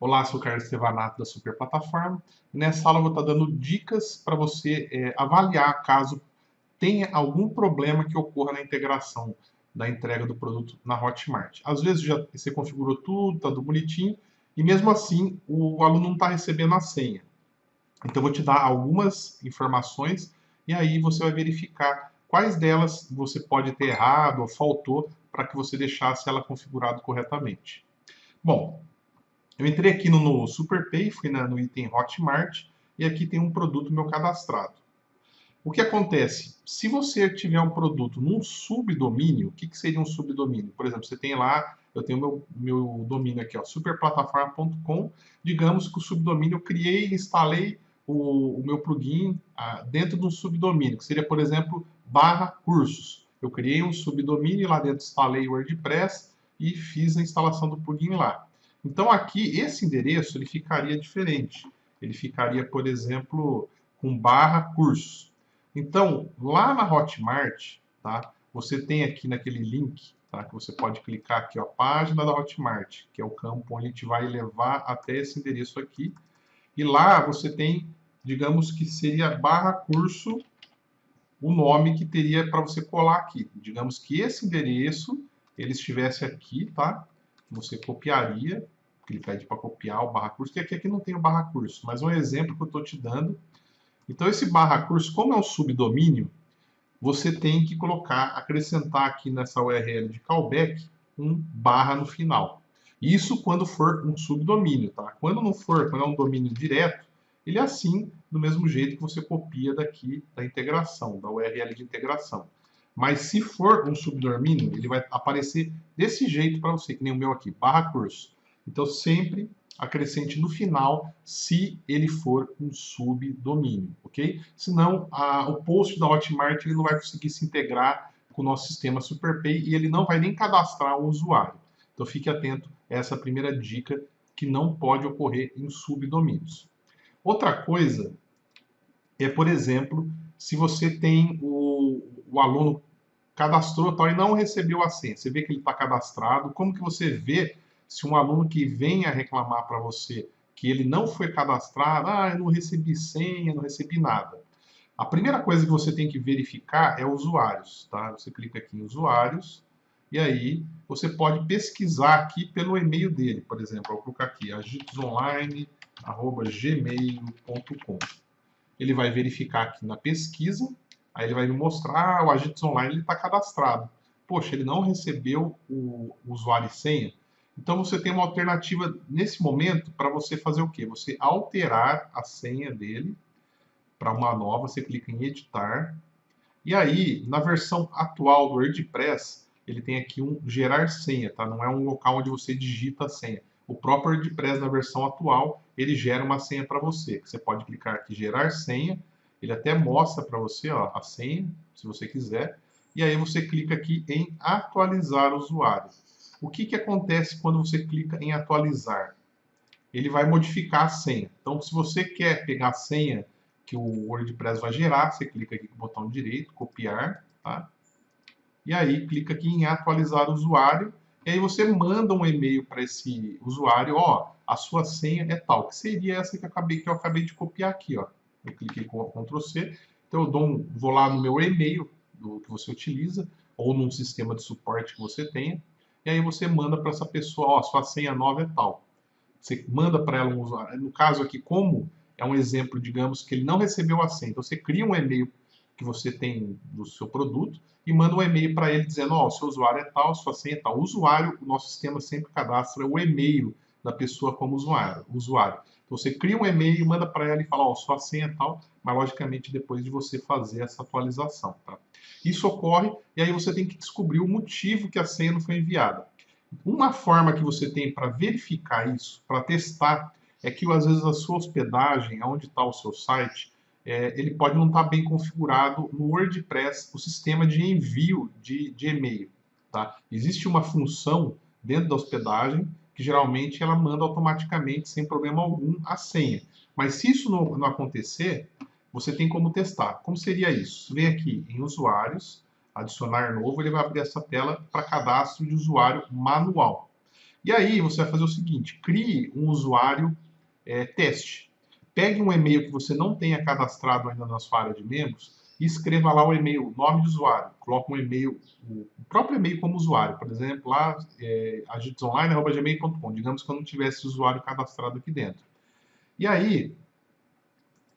Olá, sou o Carlos Stevanato da Super Plataforma. Nessa aula eu vou estar dando dicas para você avaliar caso tenha algum problema que ocorra na integração da entrega do produto na Hotmart. Às vezes já você configurou tudo, está tudo bonitinho, e mesmo assim o aluno não está recebendo a senha. Então eu vou te dar algumas informações e aí você vai verificar quais delas você pode ter errado ou faltou para que você deixasse ela configurada corretamente. Bom, eu entrei aqui no SuperPay, fui no item Hotmart, e aqui tem um produto meu cadastrado. O que acontece? Se você tiver um produto num subdomínio, o que seria um subdomínio? Por exemplo, você tem lá, eu tenho meu domínio aqui, ó, superplataforma.com. Digamos que o subdomínio eu criei e instalei o meu plugin dentro de um subdomínio, que seria, por exemplo, /cursos. Eu criei um subdomínio, lá dentro instalei o WordPress e fiz a instalação do plugin lá. Então aqui, esse endereço, ele ficaria diferente. Ele ficaria, por exemplo, com /cursos. Então, lá na Hotmart, tá? Você tem aqui naquele link, tá? Que você pode clicar aqui, ó, página da Hotmart, que é o campo onde te vai levar até esse endereço aqui. E lá você tem, digamos que seria /curso, o nome que teria para você colar aqui. Digamos que esse endereço, ele estivesse aqui, tá? Você copiaria, clicar para copiar o /curso, que aqui não tem o /curso, mas um exemplo que eu estou te dando. Então, esse /curso, como é um subdomínio, você tem que colocar, acrescentar aqui nessa URL de callback um barra no final. Isso quando for um subdomínio, tá? Quando não for, quando é um domínio direto, ele é assim, do mesmo jeito que você copia daqui da integração, da URL de integração. Mas se for um subdomínio, ele vai aparecer desse jeito para você, que nem o meu aqui, /curso. Então, sempre acrescente no final se ele for um subdomínio, ok? Senão, o post da Hotmart ele não vai conseguir se integrar com o nosso sistema SuperPay e ele não vai nem cadastrar o usuário. Então, fique atento a essa primeira dica que não pode ocorrer em subdomínios. Outra coisa é, por exemplo, se você tem o aluno cadastrou tal, e não recebeu a senha. Você vê que ele está cadastrado. Como que você vê se um aluno que venha reclamar para você que ele não foi cadastrado, eu não recebi senha, não recebi nada. A primeira coisa que você tem que verificar é usuários, tá? Você clica aqui em usuários e aí você pode pesquisar aqui pelo e-mail dele, por exemplo. Eu vou colocar aqui agitosonline@gmail.com. Ele vai verificar aqui na pesquisa, aí ele vai me mostrar, o Agitos Online está cadastrado. Poxa, ele não recebeu o usuário e senha. Então você tem uma alternativa nesse momento para você fazer o quê? Você alterar a senha dele para uma nova, você clica em editar. E aí, na versão atual do WordPress, ele tem aqui um gerar senha, tá? Não é um local onde você digita a senha. O próprio WordPress, na versão atual, ele gera uma senha para você. Você pode clicar aqui, gerar senha. Ele até mostra para você, ó, a senha, se você quiser. E aí você clica aqui em atualizar o usuário. O que acontece quando você clica em atualizar? Ele vai modificar a senha. Então, se você quer pegar a senha que o WordPress vai gerar, você clica aqui com o botão direito, copiar, tá? E aí clica aqui em atualizar o usuário, e aí você manda um e-mail para esse usuário, ó, a sua senha é tal, que seria essa que eu acabei de copiar aqui, ó. Eu cliquei com Ctrl C, então eu vou lá no meu e-mail que você utiliza, ou num sistema de suporte que você tenha, e aí você manda para essa pessoa, ó, sua senha nova é tal. Você manda para ela um usuário. No caso aqui, como é um exemplo, digamos, que ele não recebeu a senha, então você cria um e-mail que você tem do seu produto e manda um e-mail para ele dizendo, ó, o seu usuário é tal, sua senha é tal. O usuário, o nosso sistema sempre cadastra o e-mail da pessoa como usuário. Então você cria um e-mail e manda para ela e fala, ó, sua senha é tal, mas logicamente depois de você fazer essa atualização, tá? Isso ocorre e aí você tem que descobrir o motivo que a senha não foi enviada. Uma forma que você tem para verificar isso, para testar, é que às vezes a sua hospedagem, onde está o seu site, ele pode não estar bem configurado no WordPress, o sistema de envio de e-mail. Tá? Existe uma função dentro da hospedagem que geralmente ela manda automaticamente, sem problema algum, a senha. Mas se isso não acontecer, você tem como testar. Como seria isso? Vem aqui em usuários, adicionar novo, ele vai abrir essa tela para cadastro de usuário manual. E aí você vai fazer o seguinte, crie um usuário teste. Pegue um e-mail que você não tenha cadastrado ainda na sua área de membros e escreva lá o e-mail, nome de usuário. Coloque um e-mail, o próprio e-mail como usuário. Por exemplo, lá, agitesonline@gmail.com. Digamos que eu não tivesse usuário cadastrado aqui dentro. E aí,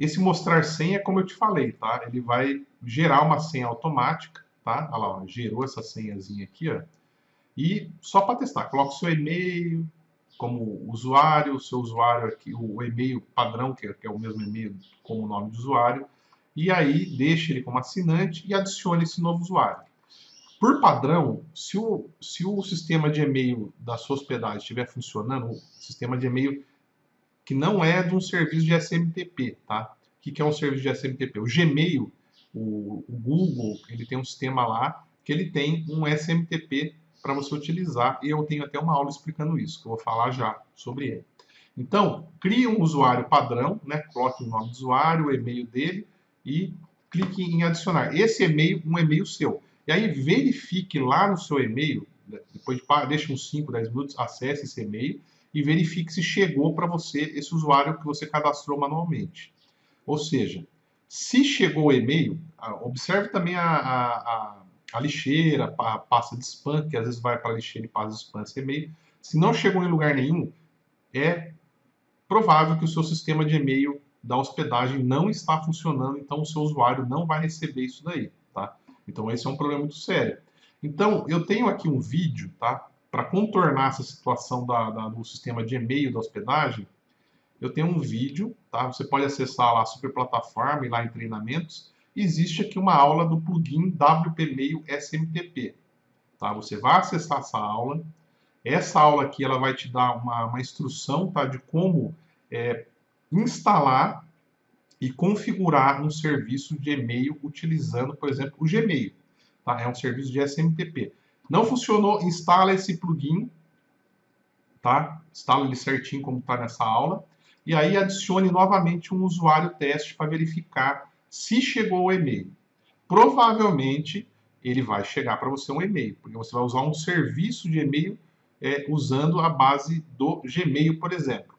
esse mostrar senha, como eu te falei, tá? Ele vai gerar uma senha automática, tá? Olha lá, ó, gerou essa senhazinha aqui, ó. E só para testar, coloque o seu e-mail como usuário, o seu usuário aqui, o e-mail padrão, que é o mesmo e-mail como nome de usuário, e aí deixe ele como assinante e adicione esse novo usuário. Por padrão, se o sistema de e-mail da sua hospedagem estiver funcionando, o sistema de e-mail que não é de um serviço de SMTP, tá? O que é um serviço de SMTP? O Gmail, o Google, ele tem um sistema lá que ele tem um SMTP para você utilizar, e eu tenho até uma aula explicando isso, que eu vou falar já sobre ele. Então, crie um usuário padrão, né? Coloque o nome do usuário, o e-mail dele e clique em adicionar. Esse e-mail, um e-mail seu. E aí verifique lá no seu e-mail, depois deixe uns 5, 10 minutos, acesse esse e-mail e verifique se chegou para você esse usuário que você cadastrou manualmente. Ou seja, se chegou o e-mail, observe também a lixeira, a pasta de spam, que às vezes vai para a lixeira e passa de spam esse e-mail. Se não chegou em lugar nenhum, é provável que o seu sistema de e-mail da hospedagem não está funcionando, então o seu usuário não vai receber isso daí, tá? Então esse é um problema muito sério. Então eu tenho aqui um vídeo, tá? Para contornar essa situação do sistema de e-mail da hospedagem, eu tenho um vídeo, tá? Você pode acessar lá a Superplataforma e lá em treinamentos. Existe aqui uma aula do plugin WP Mail SMTP, tá? Você vai acessar essa aula. Essa aula aqui ela vai te dar uma instrução, tá? De como instalar e configurar um serviço de e-mail utilizando, por exemplo, o Gmail. Tá? É um serviço de SMTP. Não funcionou? Instala esse plugin, tá? Instala ele certinho como está nessa aula. E aí adicione novamente um usuário teste para verificar se chegou o e-mail. Provavelmente ele vai chegar para você um e-mail, porque você vai usar um serviço de e-mail usando a base do Gmail, por exemplo.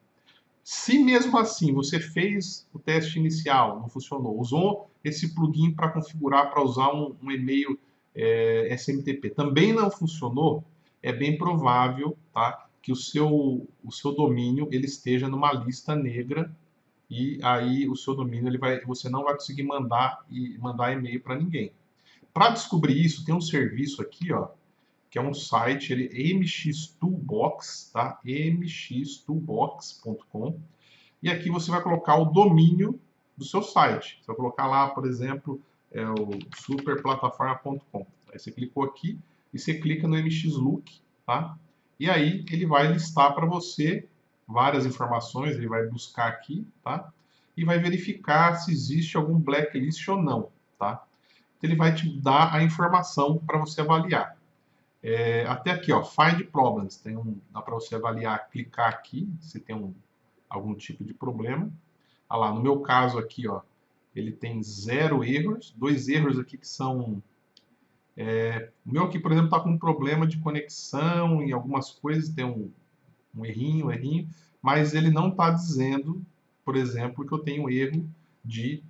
Se mesmo assim você fez o teste inicial, não funcionou, usou esse plugin para configurar, para usar um e-mail SMTP, também não funcionou, é bem provável, tá, que o seu domínio ele esteja numa lista negra e aí o seu domínio você não vai conseguir mandar e-mail para ninguém. Para descobrir isso, tem um serviço aqui, ó, que é um site, ele é mxtoolbox, tá? mxtoolbox.com. E aqui você vai colocar o domínio do seu site. Você vai colocar lá, por exemplo, o superplataforma.com. Aí você clicou aqui e você clica no mxlook, tá? E aí ele vai listar para você várias informações, ele vai buscar aqui, tá? E vai verificar se existe algum blacklist ou não, tá? Então, ele vai te dar a informação para você avaliar. Até aqui, ó, Find Problems. Dá para você avaliar, clicar aqui, se tem algum tipo de problema. Olha lá, no meu caso aqui, ó, ele tem 0 erros, 2 erros aqui que são... o meu aqui, por exemplo, está com um problema de conexão em algumas coisas, tem um errinho, mas ele não está dizendo, por exemplo, que eu tenho erro de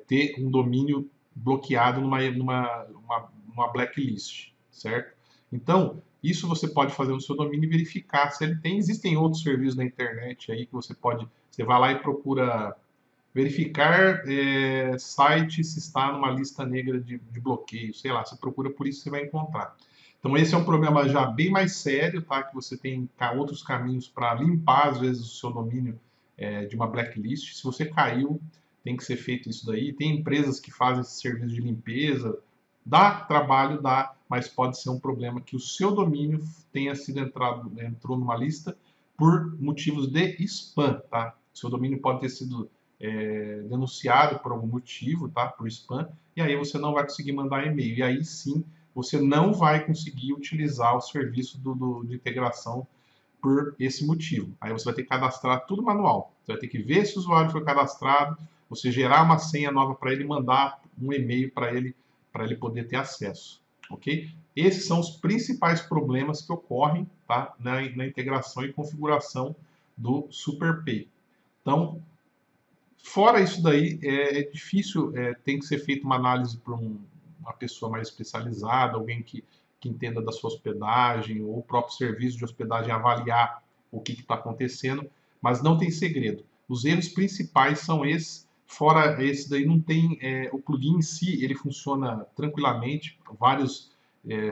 ter um domínio bloqueado numa blacklist, certo? Então, isso você pode fazer no seu domínio e verificar se ele tem. Existem outros serviços na internet aí que você vai lá e procura verificar site se está numa lista negra de bloqueio, sei lá, você procura por isso, você vai encontrar. Então esse é um problema já bem mais sério, tá? Que você tem outros caminhos para limpar, às vezes, o seu domínio de uma blacklist. Se você caiu, tem que ser feito isso daí. Tem empresas que fazem esse serviço de limpeza. Dá trabalho, dá, mas pode ser um problema que o seu domínio entrou numa lista por motivos de spam, tá? O seu domínio pode ter sido denunciado por algum motivo, tá? Por spam, e aí você não vai conseguir mandar e-mail. E aí sim, você não vai conseguir utilizar o serviço de integração por esse motivo. Aí você vai ter que cadastrar tudo manual. Você vai ter que ver se o usuário foi cadastrado, você gerar uma senha nova para ele e mandar um e-mail para ele poder ter acesso. ok? Esses são os principais problemas que ocorrem, tá, na integração e configuração do SuperPay. Então, fora isso daí, é difícil, tem que ser feita uma análise por uma pessoa mais especializada, alguém que entenda da sua hospedagem, ou o próprio serviço de hospedagem avaliar o que está acontecendo, mas não tem segredo. Os erros principais são esses, fora esse daí não tem, o plugin em si, ele funciona tranquilamente,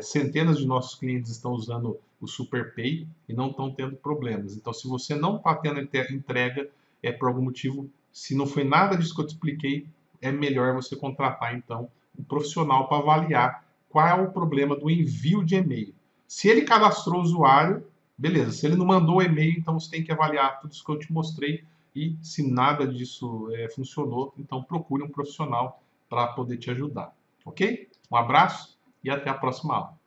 centenas de nossos clientes estão usando o SuperPay e não estão tendo problemas. Então, se você não está tendo entrega, é por algum motivo. Se não foi nada disso que eu te expliquei, é melhor você contratar, então, um profissional para avaliar qual é o problema do envio de e-mail. Se ele cadastrou o usuário, beleza. Se ele não mandou o e-mail, então você tem que avaliar tudo isso que eu te mostrei. E se nada disso funcionou, então procure um profissional para poder te ajudar. Ok? Um abraço e até a próxima aula.